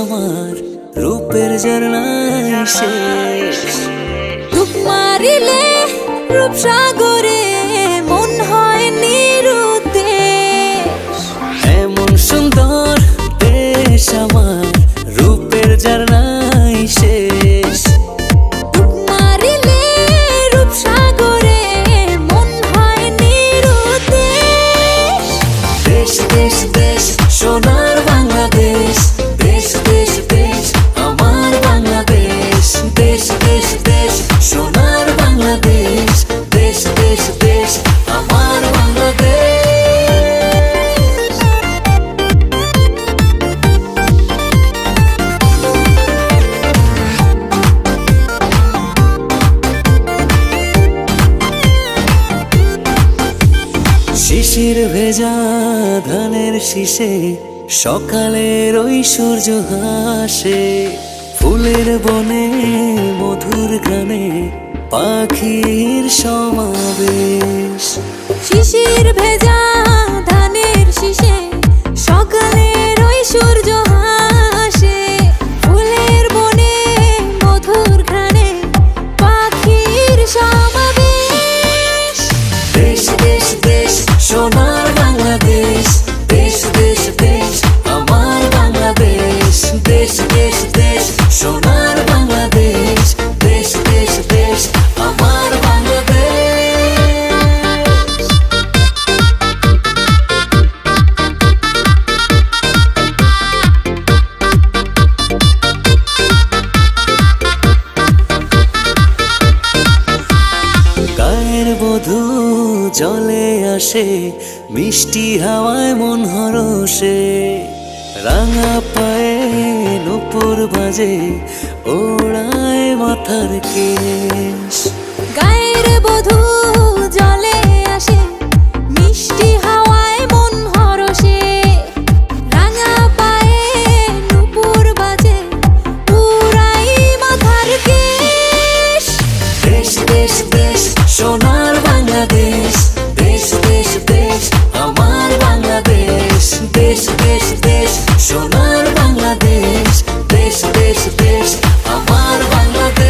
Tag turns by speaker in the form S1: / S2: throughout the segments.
S1: আমার রূপের ঝর্ণায় শেষ।
S2: ডুব মারিলে রূপসাগরে মন হয় নিরুদ্দেশ।
S1: এমন সুন্দর দেশ আমার রূপের ঝর্ণায় শেষ।
S2: ডুব মারিলে রূপসাগরে মন হয় নিরুদ্দেশ।
S1: দেশ দেশ দেশ সোনার বাংলাদেশ, দেশ দেশ দেশ আমার বাংলাদেশ। দেশ দেশ দেশ সোনার বাংলাদেশ, দেশ দেশ দেশ আমার বাংলাদেশ। শিশির ভেজা ধানের শীষে সকালের ওই সূর্য হাসে। ফুলের বনে মধুর গানে পাখির সমাবেশ।
S2: শিশির ভেজা ধানের শীষে সকালের ওই সূর্য হাসে। ফুলের বনে মধুর ঘ্রাণে পাখির সমাবেশ।
S1: দেশ দেশ দেশ সোনার বাংলাদেশ, দেশ দেশ দেশ আমার বাংলাদেশ। দেশ দেশ দেশ সোনার বাংলাদেশ, দেশ দেশ দেশ আমার বাংলাদেশ। গায়ের বধূ জলে আসে, মিষ্টি হাওয়ায় মন হরষে। রাঙা পায়ে নূপুর বাজে, ওড়ায় মাথার কেশ।
S2: গায়ের বধূ জলে আসে, মিষ্টি হাওয়ায় মন হরষে। রাঙা পায়ে নূপুর বাজে, উড়াই মাথার কেশ।
S1: দেশ দেশ দেশ সোনার বাংলাদেশ, দেশ দেশ দেশ আমার বাংলাদেশ। দেশ দেশ দেশ সোনার বাংলাদেশ, দেশ দেশ দেশ আমার বাংলাদেশ।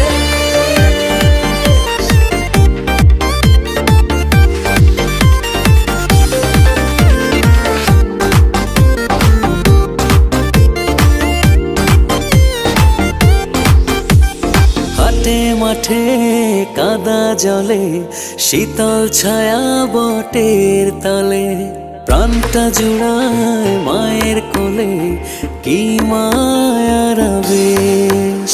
S1: হাটে মাঠে কাদা জলে, শীতল ছায়া বটের তলে। প্রাণটা জুড়ায় মায়ের কোলে, কি মায়ার আবেশ।